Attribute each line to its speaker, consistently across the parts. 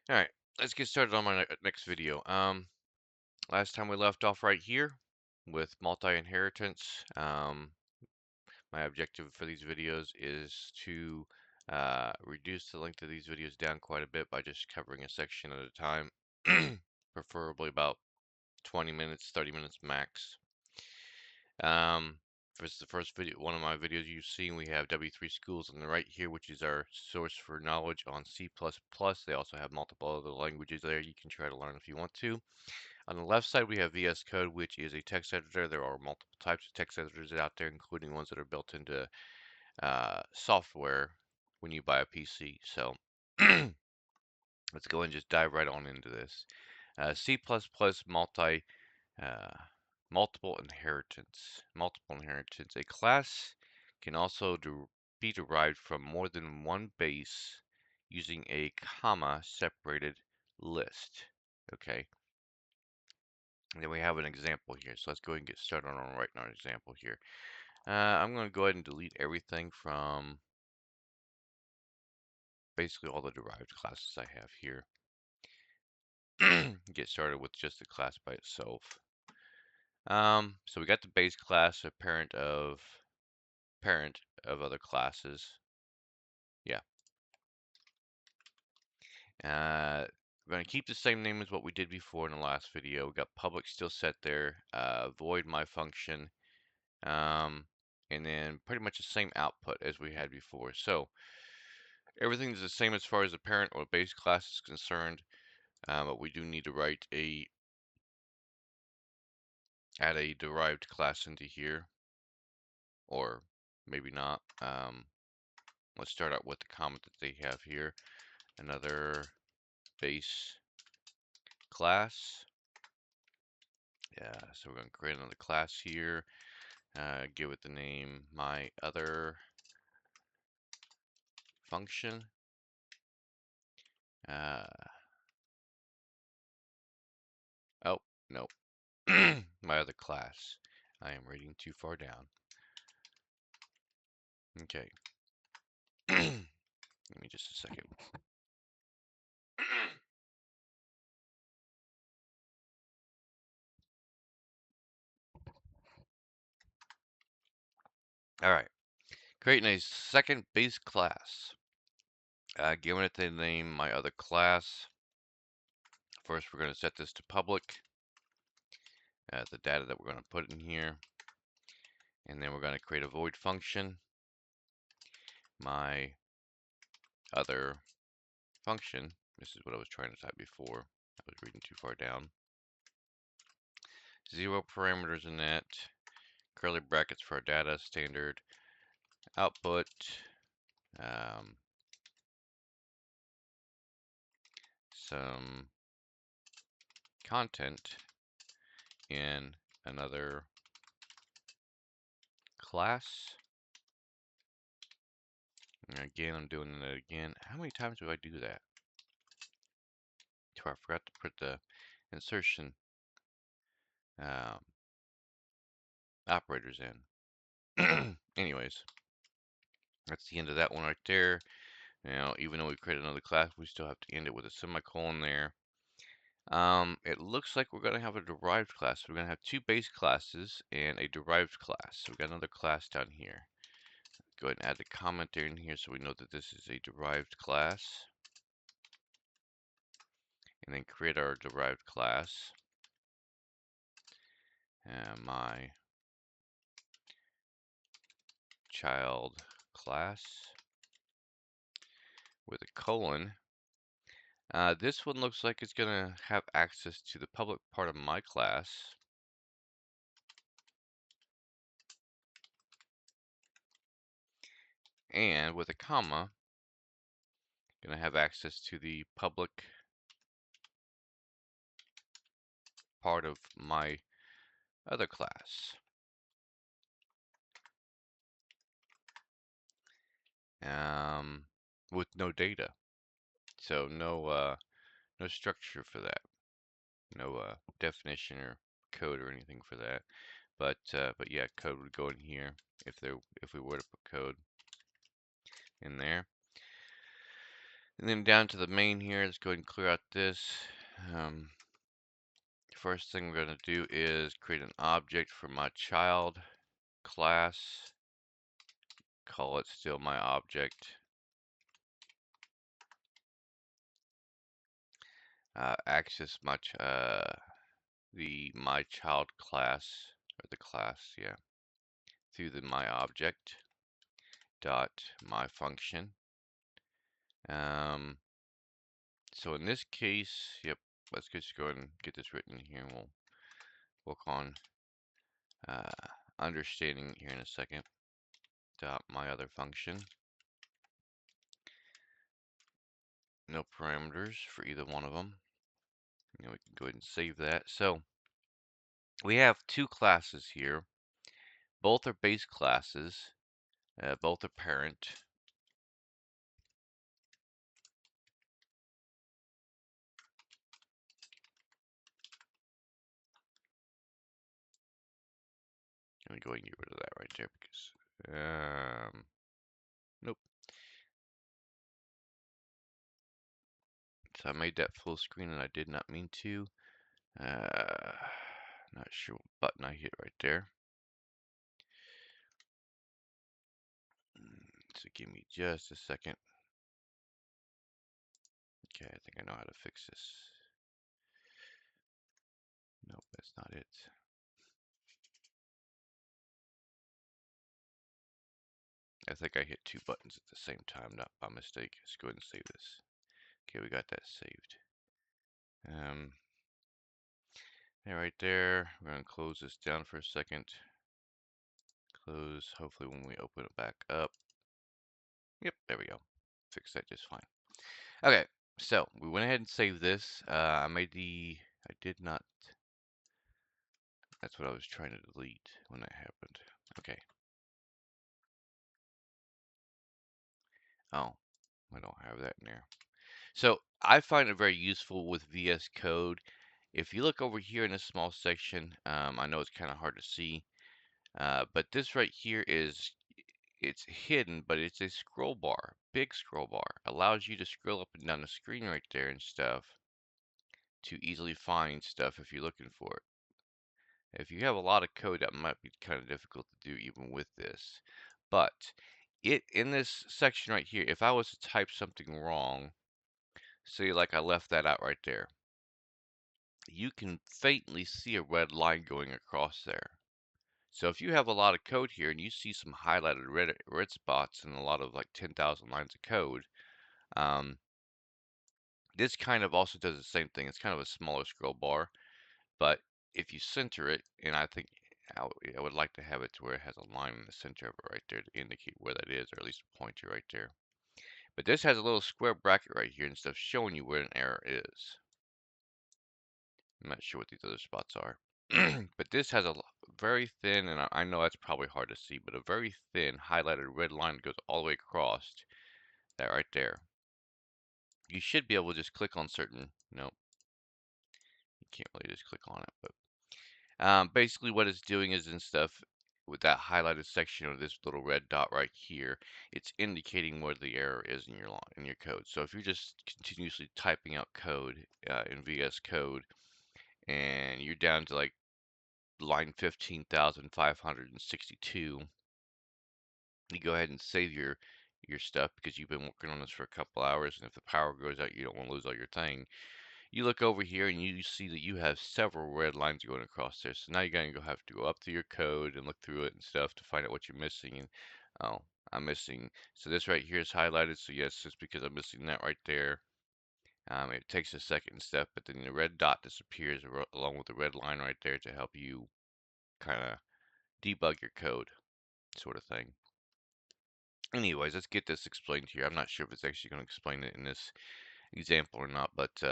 Speaker 1: All right, let's get started on my next video. Last time we left off right here with multi-inheritance. My objective for these videos is to reduce the length of these videos down quite a bit by just covering a section at a time, preferably about 20 minutes, 30 minutes max. For the first video, one of my videos you've seen, we have W3 Schools on the right here, which is our source for knowledge on C++. They also have multiple other languages there you can try to learn if you want to. On the left side, we have VS Code, which is a text editor. There are multiple types of text editors out there, including ones that are built into software when you buy a PC. So let's go and just dive right on into this. C++ uh, multiple inheritance. Multiple inheritance. A class can also be derived from more than one base using a comma separated list. Okay. And then we have an example here. So let's go ahead and get started on writing our example here. I'm going to go ahead and delete everything from basically all the derived classes I have here. Get started with just the class by itself. So we got the base class, a parent of other classes. Yeah. We're going to keep the same name as what we did before in the last video. We got public still set there, void my function, and then pretty much the same output as we had before. So everything's the same as far as the parent or base class is concerned, but we do need to add a derived class into here, or maybe not. Let's start out with the comment that they have here. Another base class. Yeah, so we're going to create another class here. Give it the name my other function. Oh, no. My other class. I am reading too far down. Okay. Give me just a second. All right. Creating a second base class. Giving it the name my other class. First, we're going to set this to public. The data that we're going to put in here. And then we're going to create a void function. My other function. This is what I was trying to type before. I was reading too far down. 0 parameters in that. Curly brackets for our data, standard output. Some content in another class. And again, I'm doing it again. How many times do I do that? I forgot to put the insertion operators in. Anyways, that's the end of that one right there. Now, even though we created another class, we still have to end it with a semicolon there. It looks like we're going to have a derived class. We're going to have two base classes and a derived class. So we've got another class down here. Go ahead and add the comment there in here so we know that this is a derived class. And then create our derived class. And my child class with a colon. This one looks like it's going to have access to the public part of my class. And with a comma, going to have access to the public part of my other class. With no data. So no structure for that. No definition or code or anything for that. But yeah, code would go in here if we were to put code in there. And then down to the main here, let's go ahead and clear out this. Um, First thing we're going to do is create an object for my child class. Call it still my object. Access the my child class, or the class, yeah, through the my object dot my function. So in this case, yep, let's just go ahead and get this written here, and we'll work on understanding here in a second. Dot my other function. No parameters for either one of them. And we can go ahead and save that. So we have two classes here. Both are base classes. Both are parent. Let me go ahead and get rid of that right there because nope. So I made that full screen and I did not mean to. Not sure what button I hit right there. So give me just a second. Okay, I think I know how to fix this. Nope, that's not it. I think I hit two buttons at the same time, not by mistake. Let's go ahead and save this. Okay, we got that saved. Yeah, right there. We're going to close this down for a second. Close, hopefully when we open it back up. Yep, there we go. Fix that just fine. Okay, so we went ahead and saved this. I did not, that's what I was trying to delete when that happened. Okay. Oh, I don't have that in there. So I find it very useful with VS Code. If you look over here in this small section, I know it's kind of hard to see, but this right here it's hidden, but it's a scroll bar, big scroll bar. Allows you to scroll up and down the screen right there and stuff to easily find stuff if you're looking for it. If you have a lot of code, that might be kind of difficult to do even with this. But in this section right here, if I was to type something wrong, say like I left that out right there, you can faintly see a red line going across there. So if you have a lot of code here and you see some highlighted red spots in a lot of like 10,000 lines of code, this kind of also does the same thing. It's kind of a smaller scroll bar, but if you center it, and I think I would like to have it to where it has a line in the center of it right there to indicate where that is, or at least a pointer right there. But this has a little square bracket right here and stuff showing you where an error is. I'm not sure what these other spots are. But this has a very thin, and I know that's probably hard to see, but a very thin highlighted red line that goes all the way across that right there. You should be able to just click on certain, no, you can't really just click on it, but basically what it's doing is in stuff with that highlighted section of this little red dot right here, it's indicating where the error is in your code. So if you're just continuously typing out code in VS Code and you're down to like line 15,562, you go ahead and save your stuff because you've been working on this for a couple hours, and if the power goes out, you don't want to lose all your thing. You look over here and you see that you have several red lines going across there. So now you're going to have to go up to your code and look through it and stuff to find out what you're missing. And oh, I'm missing. So this right here is highlighted. So yes, it's because I'm missing that right there. It takes a second and stuff, but then the red dot disappears along with the red line right there to help you kind of debug your code, sort of thing. Anyways, let's get this explained here. I'm not sure if it's actually going to explain it in this example or not, but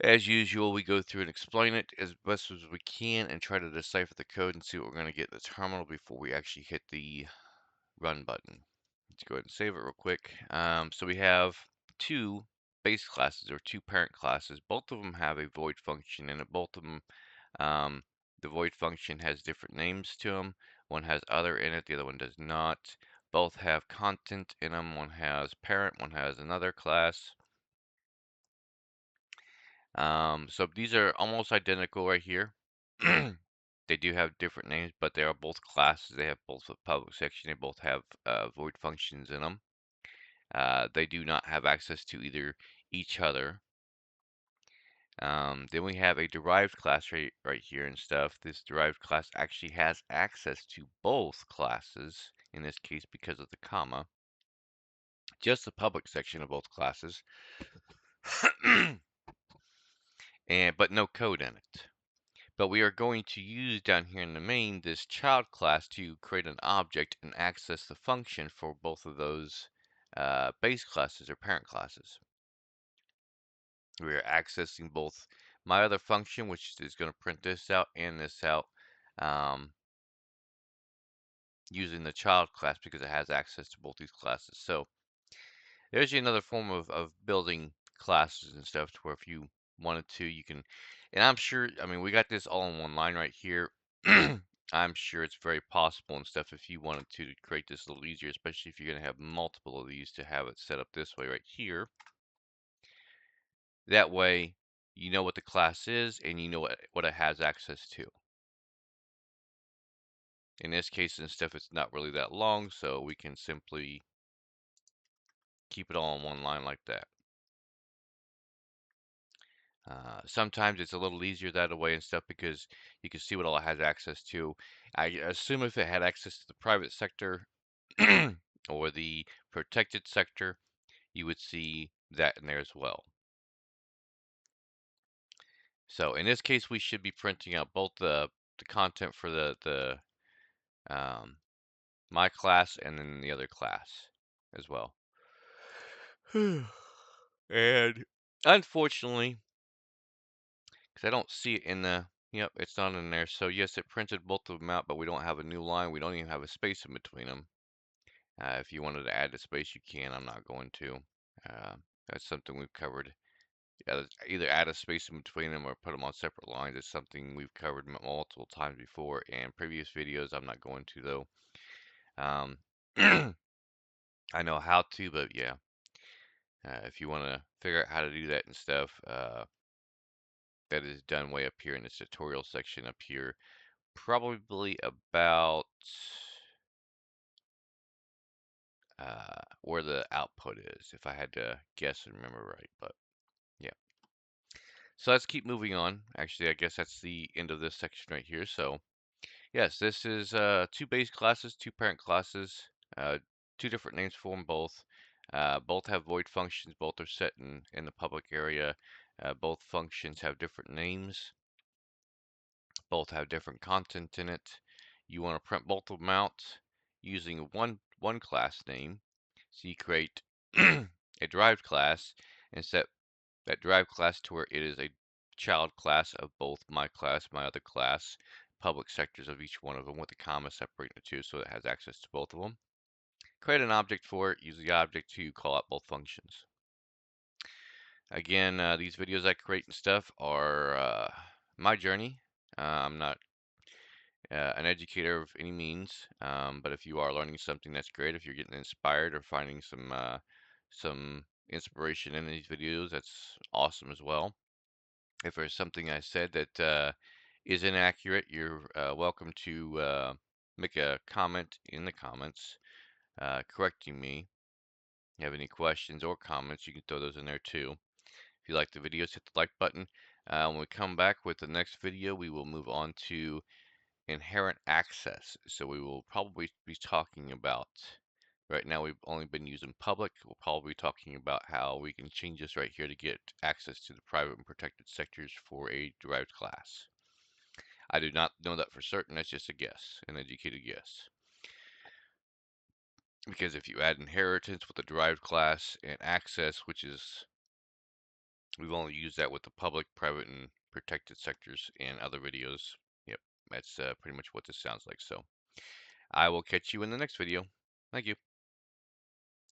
Speaker 1: as usual, we go through and explain it as best as we can and try to decipher the code and see what we're going to get in the terminal before we actually hit the run button. Let's go ahead and save it real quick. So we have two base classes or two parent classes. Both of them have a void function in it. Both of them, the void function has different names to them. One has other in it, the other one does not. Both have content in them. One has parent, one has another class. So these are almost identical right here. They do have different names, but they are both classes. They have both a public section. They both have void functions in them. They do not have access to either each other. Then we have a derived class right here and stuff. This derived class actually has access to both classes, in this case because of the comma. Just the public section of both classes, but no code in it. But we are going to use down here in the main this child class to create an object and access the function for both of those base classes or parent classes. We are accessing both my other function, which is going to print this out and this out, using the child class because it has access to both these classes. So there's another form of building classes and stuff to where if you wanted to, you can, and I'm sure, I mean, we got this all in one line right here. I'm sure it's very possible and stuff if you wanted to create this a little easier, especially if you're going to have multiple of these to have it set up this way right here. That way, you know what the class is and you know what it has access to. In this case and stuff, it's not really that long, so we can simply keep it all in one line like that. Sometimes it's a little easier that way and stuff because you can see what all it has access to. I assume if it had access to the private sector or the protected sector, you would see that in there as well. So in this case, we should be printing out both the content for the my class and then the other class as well. And unfortunately, because I don't see it in the, yep, it's not in there. So yes, it printed both of them out, but we don't have a new line. We don't even have a space in between them. If you wanted to add a space, you can. I'm not going to. Uh, that's something we've covered. Either add a space in between them or put them on separate lines. It's something we've covered multiple times before in previous videos. I'm not going to though. Um, I know how to, but yeah. If you want to figure out how to do that and stuff, that is done way up here in this tutorial section up here. Probably about where the output is, if I had to guess and remember right. But yeah. So let's keep moving on. Actually, I guess that's the end of this section right here. So yes, this is two base classes, two parent classes, uh, two different names for them both. Both have void functions. Both are set in the public area. Both functions have different names. Both have different content in it. You want to print both of them out using one class name. So you create a derived class and set that derived class to where it is a child class of both my class, my other class, public sectors of each one of them with a comma separating the two so it has access to both of them. Create an object for it. Use the object to call out both functions. Again, these videos I create and stuff are my journey. I'm not an educator of any means, but if you are learning something, that's great. If you're getting inspired or finding some inspiration in these videos, that's awesome as well. If there's something I said that is inaccurate, you're welcome to make a comment in the comments correcting me. If you have any questions or comments, you can throw those in there too. If you like the videos, hit the like button. When we come back with the next video, we will move on to inherent access. So we will probably be talking about, right now we've only been using public. We'll probably be talking about how we can change this right here to get access to the private and protected sectors for a derived class. I do not know that for certain. That's just a guess, an educated guess. Because if you add inheritance with a derived class and access, which is, we've only used that with the public, private, and protected sectors in other videos. Yep, that's pretty much what this sounds like. So I will catch you in the next video. Thank you.